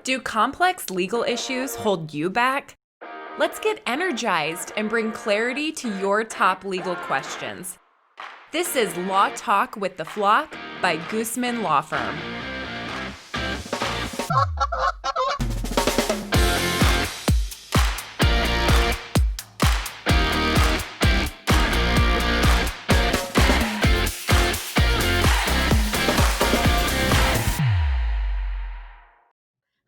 Do complex legal issues hold you back? Let's get energized and bring clarity to your top legal questions. This is Law Talk with the Flock by Goosmann Law Firm.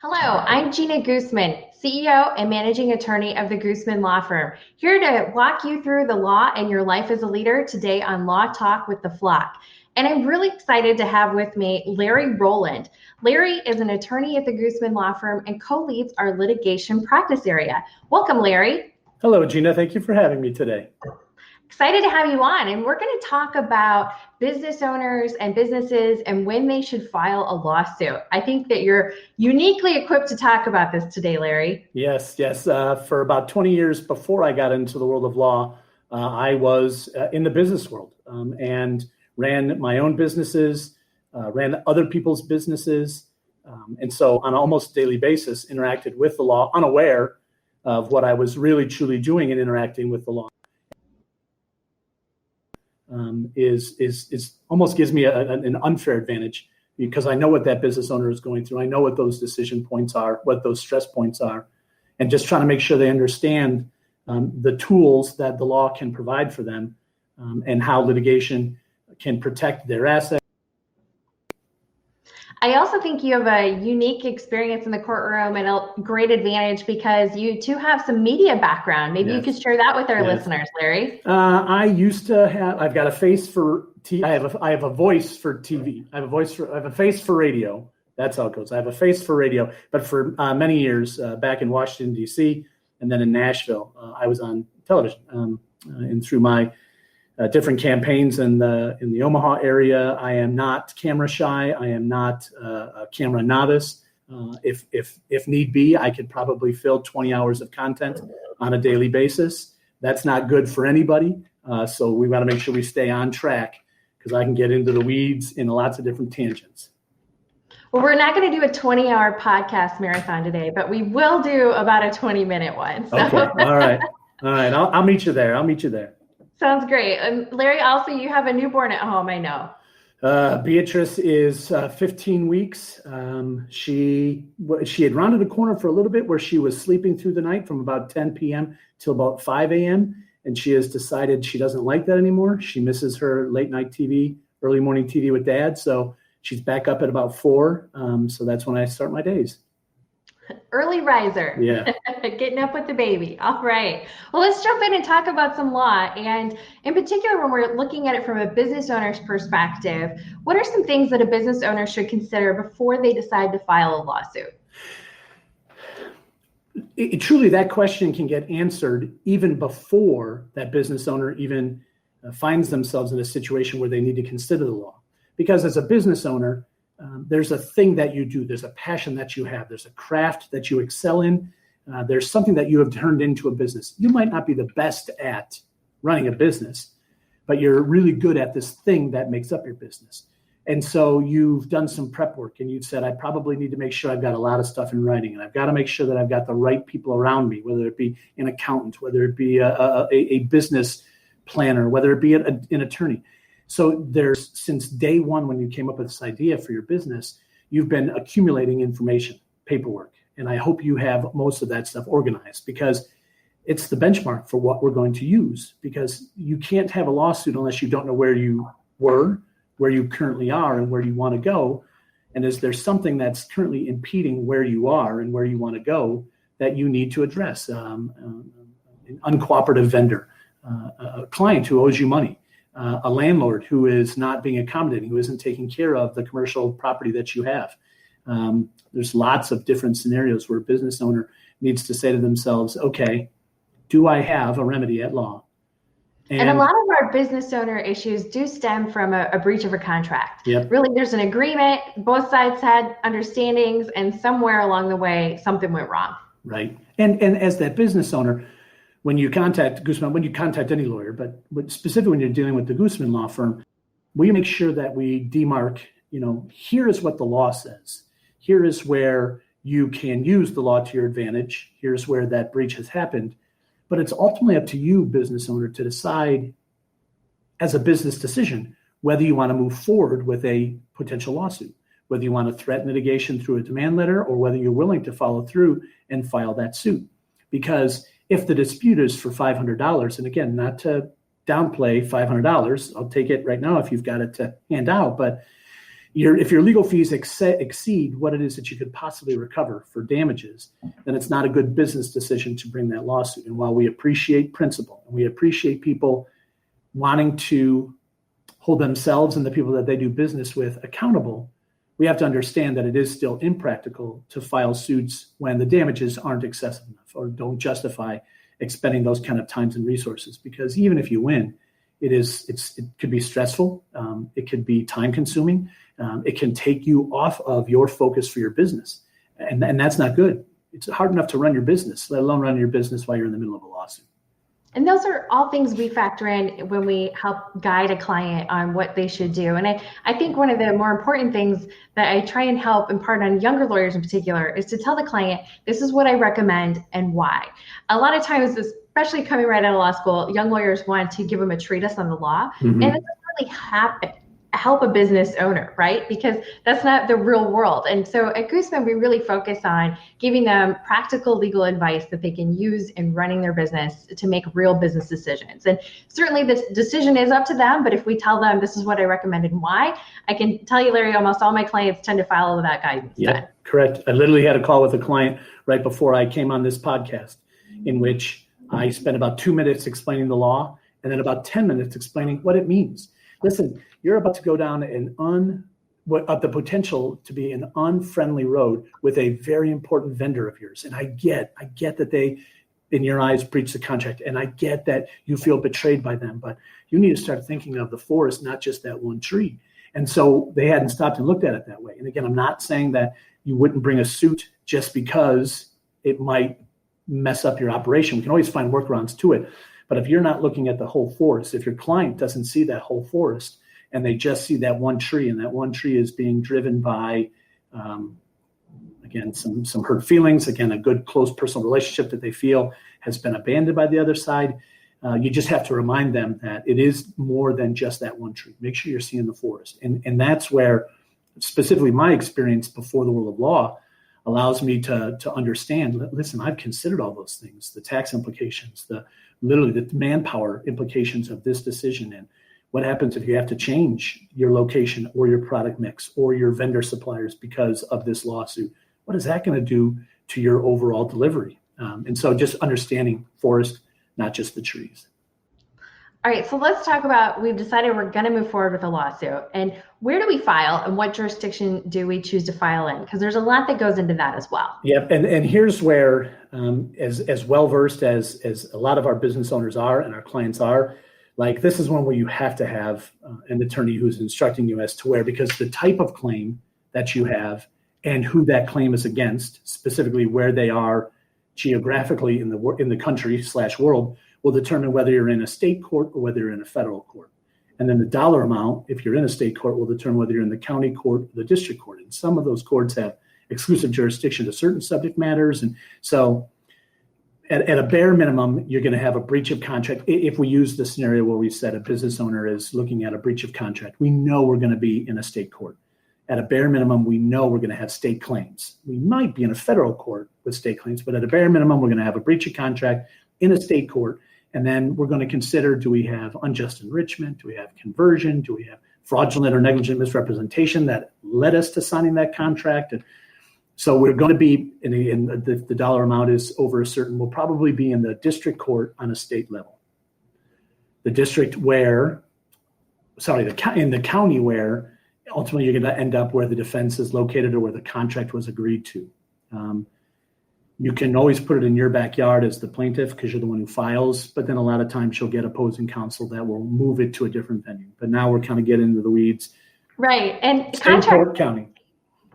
Hello, I'm Jeana Goosmann, CEO and Managing Attorney of the Goosmann Law Firm, here to walk you through the law and your life as a leader today on Law Talk with the Flock. And I'm really excited to have with me Larry Roland. Larry is an attorney at the Goosmann Law Firm and co-leads our litigation practice area. Welcome, Larry. Hello, Jeana. Thank you for having me today. Excited to have you on, and we're going to talk about business owners and businesses and when they should file a lawsuit. I think that you're uniquely equipped to talk about this today, Larry. Yes. For about 20 years before I got into the world of law, I was in the business world and ran my own businesses, ran other people's businesses, and so on an almost daily basis interacted with the law, unaware of what I was really truly doing and interacting with the law. Is almost gives me an unfair advantage because I know what that business owner is going through. I know what those decision points are, what those stress points are, and just trying to make sure they understand the tools that the law can provide for them and how litigation can protect their assets. I also think you have a unique experience in the courtroom and a great advantage because you too have some media background. Maybe you could share that with our listeners, Larry. I used to have. I've got a face for TV. I have a voice for TV. I have a face for radio. That's how it goes. I have a face for radio. But for many years back in Washington D.C. and then in Nashville, I was on television. And through my different campaigns in the Omaha area, I am not camera shy. I am not a camera novice. If need be, I could probably fill 20 hours of content on a daily basis. That's not good for anybody. So we got to make sure we stay on track because I can get into the weeds in lots of different tangents. Well, we're not going to do a 20-hour podcast marathon today, but we will do about a 20-minute one. So. Okay. All right. I'll meet you there. Sounds great. And Larry, also, you have a newborn at home, I know. Beatrice is 15 weeks. She had rounded the corner for a little bit where she was sleeping through the night from about 10 p.m. till about 5 a.m. And she has decided she doesn't like that anymore. She misses her late night TV, early morning TV with dad. So she's back up at about 4. So that's when I start my days. Early riser. Yeah. Getting up with the baby. All right. Well, let's jump in and talk about some law. And in particular, when we're looking at it from a business owner's perspective, what are some things that a business owner should consider before they decide to file a lawsuit? Truly, that question can get answered even before that business owner even finds themselves in a situation where they need to consider the law. Because as a business owner, there's a thing that you do. There's a passion that you have. There's a craft that you excel in. There's something that you have turned into a business. You might not be the best at running a business, but you're really good at this thing that makes up your business. And so you've done some prep work and you've said, I probably need to make sure I've got a lot of stuff in writing and I've got to make sure that I've got the right people around me, whether it be an accountant, whether it be a business planner, whether it be an attorney. So there's, since day one, when you came up with this idea for your business, you've been accumulating information, paperwork. And I hope you have most of that stuff organized because it's the benchmark for what we're going to use, because you can't have a lawsuit unless you don't know where you were, where you currently are, and where you want to go. And is there something that's currently impeding where you are and where you want to go that you need to address? An uncooperative vendor, a client who owes you money. A landlord who is not being accommodating, who isn't taking care of the commercial property that you have. There's lots of different scenarios where a business owner needs to say to themselves, okay, do I have a remedy at law? And a lot of our business owner issues do stem from a breach of a contract. Yep. Really, there's an agreement, both sides had understandings, and somewhere along the way, something went wrong. Right. And as that business owner, when you contact Goosmann, when you contact any lawyer, but specifically when you're dealing with the Goosmann Law Firm, we make sure that we demark, here is what the law says. Here is where you can use the law to your advantage. Here's where that breach has happened. But it's ultimately up to you, business owner, to decide as a business decision whether you want to move forward with a potential lawsuit, whether you want to threaten litigation through a demand letter, or whether you're willing to follow through and file that suit. Because if the dispute is for $500, and again, not to downplay $500, I'll take it right now if you've got it to hand out, but if your legal fees exceed what it is that you could possibly recover for damages, then it's not a good business decision to bring that lawsuit. And while we appreciate principle, and we appreciate people wanting to hold themselves and the people that they do business with accountable, we have to understand that it is still impractical to file suits when the damages aren't excessive enough or don't justify expending those kind of times and resources. Because even if you win, it could be stressful. It could be time consuming. It can take you off of your focus for your business. And that's not good. It's hard enough to run your business, let alone run your business while you're in the middle of a lawsuit. And those are all things we factor in when we help guide a client on what they should do. And I think one of the more important things that I try and help impart on younger lawyers in particular is to tell the client, this is what I recommend and why. A lot of times, especially coming right out of law school, young lawyers want to give them a treatise on the law. Mm-hmm. And it doesn't really help a business owner, right? Because that's not the real world. And so at Goosmann, we really focus on giving them practical legal advice that they can use in running their business to make real business decisions. And certainly this decision is up to them, but if we tell them this is what I recommend and why, I can tell you, Larry, almost all my clients tend to follow that guidance. Yeah, correct. I literally had a call with a client right before I came on this podcast in which I spent about 2 minutes explaining the law and then about 10 minutes explaining what it means. Listen, you're about to go down the potential to be an unfriendly road with a very important vendor of yours. And I get that they, in your eyes, breached the contract. And I get that you feel betrayed by them, but you need to start thinking of the forest, not just that one tree. And so they hadn't stopped and looked at it that way. And again, I'm not saying that you wouldn't bring a suit just because it might mess up your operation. We can always find workarounds to it. But if you're not looking at the whole forest, if your client doesn't see that whole forest and they just see that one tree, and that one tree is being driven by, again, some hurt feelings, again, a good close personal relationship that they feel has been abandoned by the other side, you just have to remind them that it is more than just that one tree. Make sure you're seeing the forest. And that's where specifically my experience before the world of law allows me to understand, listen, I've considered all those things, the tax implications, literally the manpower implications of this decision, and what happens if you have to change your location or your product mix or your vendor suppliers because of this lawsuit. What is that going to do to your overall delivery? And so just understanding forest, not just the trees. All right, so let's talk about, we've decided we're going to move forward with a lawsuit. And where do we file and what jurisdiction do we choose to file in? Because there's a lot that goes into that as well. Yep, and here's where, as well-versed as a lot of our business owners are and our clients are, like this is one where you have to have an attorney who's instructing you as to where, because the type of claim that you have and who that claim is against, specifically where they are geographically in the country/world, will determine whether you're in a state court or whether you're in a federal court. And then the dollar amount, if you're in a state court, will determine whether you're in the county court or the district court. And some of those courts have exclusive jurisdiction to certain subject matters. And so at a bare minimum, you're going to have a breach of contract. If we use the scenario where we said a business owner is looking at a breach of contract, we know we're going to be in a state court. At a bare minimum, we know we're going to have state claims. We might be in a federal court with state claims, but at a bare minimum, we're going to have a breach of contract in a state court. And then we're going to consider, do we have unjust enrichment? Do we have conversion? Do we have fraudulent or negligent misrepresentation that led us to signing that contract? And so we're going to be, in the dollar amount is over a certain, we'll probably be in the district court on a state level. The district where, in the county where ultimately you're going to end up where the defense is located or where the contract was agreed to. You can always put it in your backyard as the plaintiff because you're the one who files, but then a lot of times you'll get opposing counsel that will move it to a different venue. But now we're kind of getting into the weeds. Right. And state court, county.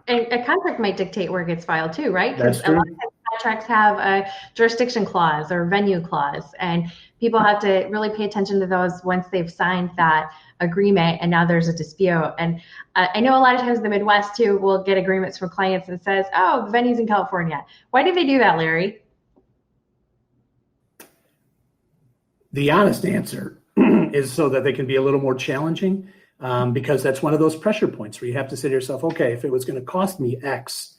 And a contract might dictate where it gets filed too, right? That's true. A lot of times contracts have a jurisdiction clause or venue clause, and people have to really pay attention to those once they've signed that agreement and now there's a dispute. And I know a lot of times the Midwest too will get agreements from clients that says, oh, the venue's in California. Why do they do that, Larry? The honest answer is so that they can be a little more challenging, because that's one of those pressure points where you have to say to yourself, okay, if it was going to cost me X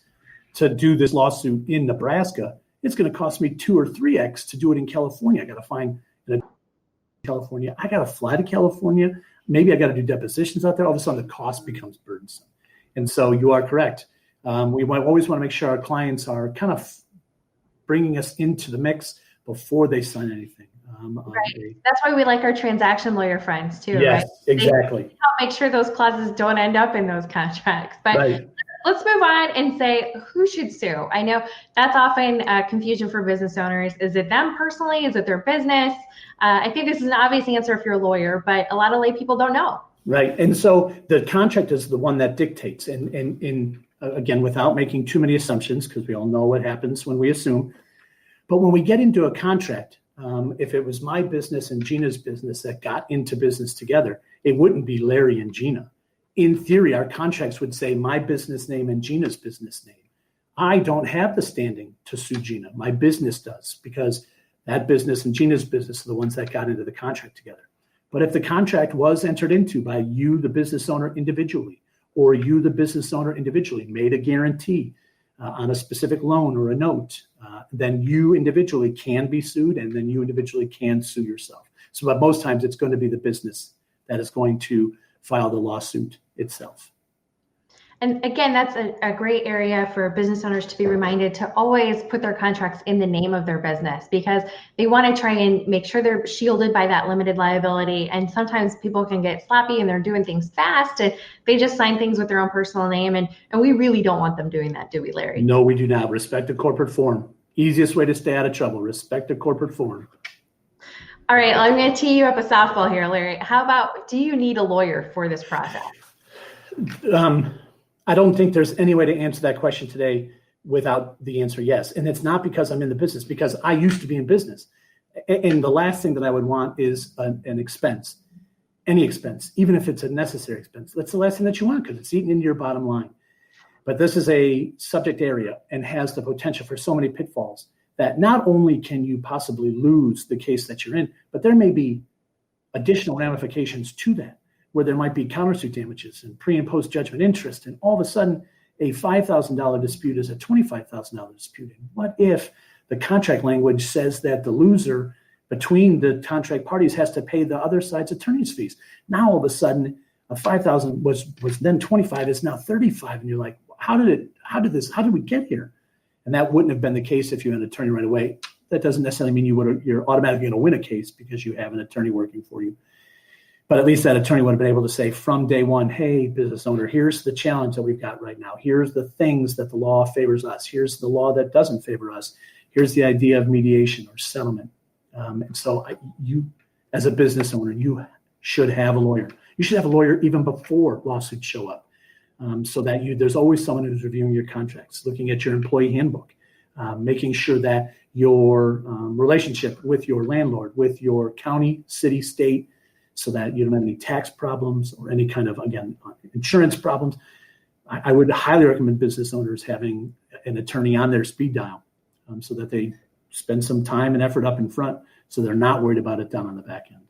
to do this lawsuit in Nebraska, it's going to cost me 2 or 3X to do it in California. I got to find California. I got to fly to California. Maybe I got to do depositions out there. All of a sudden, the cost becomes burdensome. And so you are correct. We always want to make sure our clients are kind of bringing us into the mix before they sign anything. Right. That's why we like our transaction lawyer friends too. Yes, right? exactly. They help make sure those clauses don't end up in those contracts. But right. Let's move on and say, who should sue? I know that's often confusion for business owners. Is it them personally? Is it their business? I think this is an obvious answer if you're a lawyer, but a lot of lay people don't know. Right. And so the contract is the one that dictates. And again, without making too many assumptions, because we all know what happens when we assume. But when we get into a contract, if it was my business and Jeana's business that got into business together, it wouldn't be Larry and Jeana. In theory, our contracts would say my business name and Jeana's business name. I don't have the standing to sue Jeana. My business does, because that business and Jeana's business are the ones that got into the contract together. But if the contract was entered into by you, the business owner, individually, or you, the business owner, individually, made a guarantee on a specific loan or a note, then you individually can be sued, and then you individually can sue yourself. So, but most times it's going to be the business that is going to file the lawsuit itself. And again, that's a great area for business owners to be reminded to always put their contracts in the name of their business, because they want to try and make sure they're shielded by that limited liability. And sometimes people can get sloppy and they're doing things fast and they just sign things with their own personal name. And we really don't want them doing that, do we, Larry? No, we do not. Respect the corporate form. Easiest way to stay out of trouble. Respect the corporate form. All right, I'm going to tee you up a softball here, Larry. How about, do you need a lawyer for this process? I don't think there's any way to answer that question today without the answer yes. And it's not because I'm in the business, because I used to be in business. And the last thing that I would want is an expense, any expense, even if it's a necessary expense. That's the last thing that you want, because it's eating into your bottom line. But this is a subject area and has the potential for so many pitfalls that not only can you possibly lose the case that you're in, but there may be additional ramifications to that, where there might be countersuit damages and pre and post judgment interest. And all of a sudden, a $5,000 dispute is a $25,000 dispute. And what if the contract language says that the loser between the contract parties has to pay the other side's attorney's fees? Now, all of a sudden, a $5,000 was then 25 is now 35. And you're like, how did we get here? And that wouldn't have been the case if you had an attorney right away. That doesn't necessarily mean you're automatically going to win a case because you have an attorney working for you. But at least that attorney would have been able to say from day one, hey, business owner, here's the challenge that we've got right now. Here's the things that the law favors us. Here's the law that doesn't favor us. Here's the idea of mediation or settlement. And so you, as a business owner, you should have a lawyer. You should have a lawyer even before lawsuits show up, so that there's always someone who's reviewing your contracts, looking at your employee handbook, making sure that your relationship with your landlord, with your county, city, state, so that you don't have any tax problems or any kind of, again, insurance problems. I would highly recommend business owners having an attorney on their speed dial, so that they spend some time and effort up in front, so they're not worried about it down on the back end.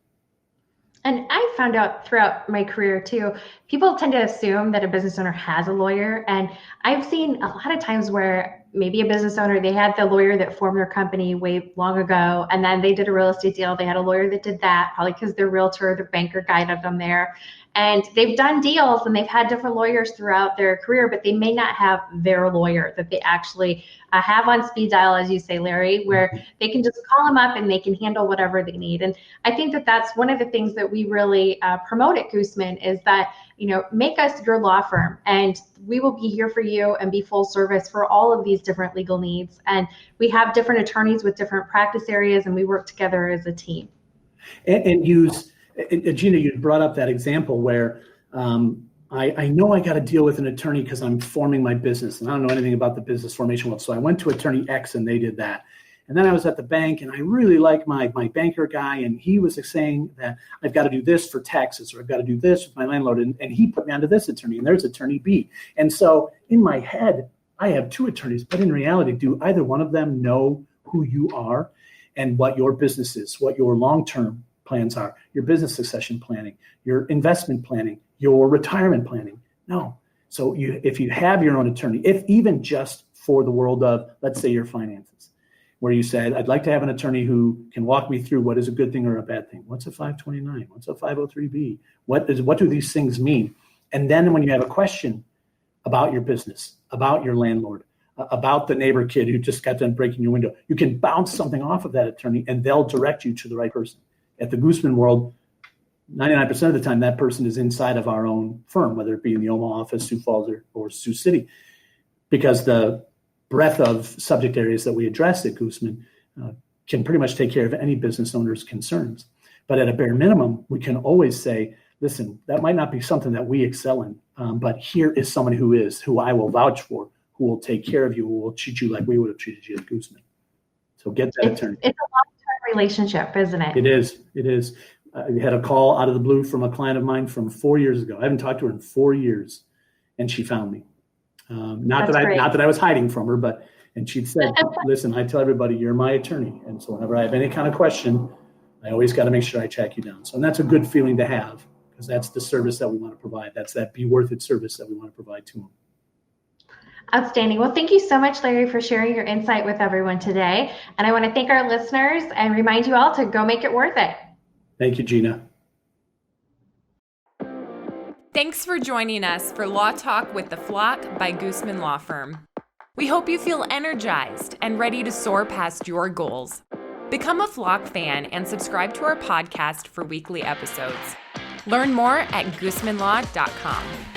And I found out throughout my career too, people tend to assume that a business owner has a lawyer. And I've seen a lot of times where maybe a business owner, they had the lawyer that formed their company way long ago, and then they did a real estate deal. They had a lawyer that did that, probably because their realtor, their banker guided them there. And they've done deals and they've had different lawyers throughout their career, but they may not have their lawyer that they actually have on speed dial, as you say, Larry, where they can just call them up and they can handle whatever they need. And I think that that's one of the things that we really promote at Goosmann is that, make us your law firm and we will be here for you and be full service for all of these different legal needs. And we have different attorneys with different practice areas and we work together as a team. And Jeana, you brought up that example where I know I got to deal with an attorney because I'm forming my business and I don't know anything about the business formation world. So I went to attorney X and they did that. And then I was at the bank and I really like my banker guy. And he was saying that I've got to do this for taxes or I've got to do this with my landlord. And he put me onto this attorney and there's attorney B. And so in my head, I have two attorneys, but in reality, do either one of them know who you are and what your business is, what your long-term plans are, your business succession planning, your investment planning, your retirement planning? No. So if you have your own attorney, if even just for the world of, let's say, your finances, where you said, I'd like to have an attorney who can walk me through what is a good thing or a bad thing. What's a 529? What's a 503B? What do these things mean? And then when you have a question about your business, about your landlord, about the neighbor kid who just got done breaking your window, you can bounce something off of that attorney and they'll direct you to the right person. At the Goosmann world, 99% of the time, that person is inside of our own firm, whether it be in the Omaha office, Sioux Falls, or Sioux City, because the breadth of subject areas that we address at Goosmann can pretty much take care of any business owner's concerns. But at a bare minimum, we can always say, listen, that might not be something that we excel in, but here is someone who I will vouch for, who will take care of you, who will treat you like we would have treated you at Goosmann. So get that attorney. It's a long-term relationship, isn't it? It is. I had a call out of the blue from a client of mine from 4 years ago. I haven't talked to her in 4 years, and she found me. Not that I was hiding from her, and she'd said, listen, I tell everybody you're my attorney. And so whenever I have any kind of question, I always got to make sure I track you down. So, and that's a good feeling to have, because that's the service that we want to provide. That's that be worth it service that we want to provide to them. Outstanding. Well, thank you so much, Larry, for sharing your insight with everyone today. And I want to thank our listeners and remind you all to go make it worth it. Thank you, Jeana. Thanks for joining us for Law Talk with the Flock by Goosmann Law Firm. We hope you feel energized and ready to soar past your goals. Become a Flock fan and subscribe to our podcast for weekly episodes. Learn more at goosmannlaw.com.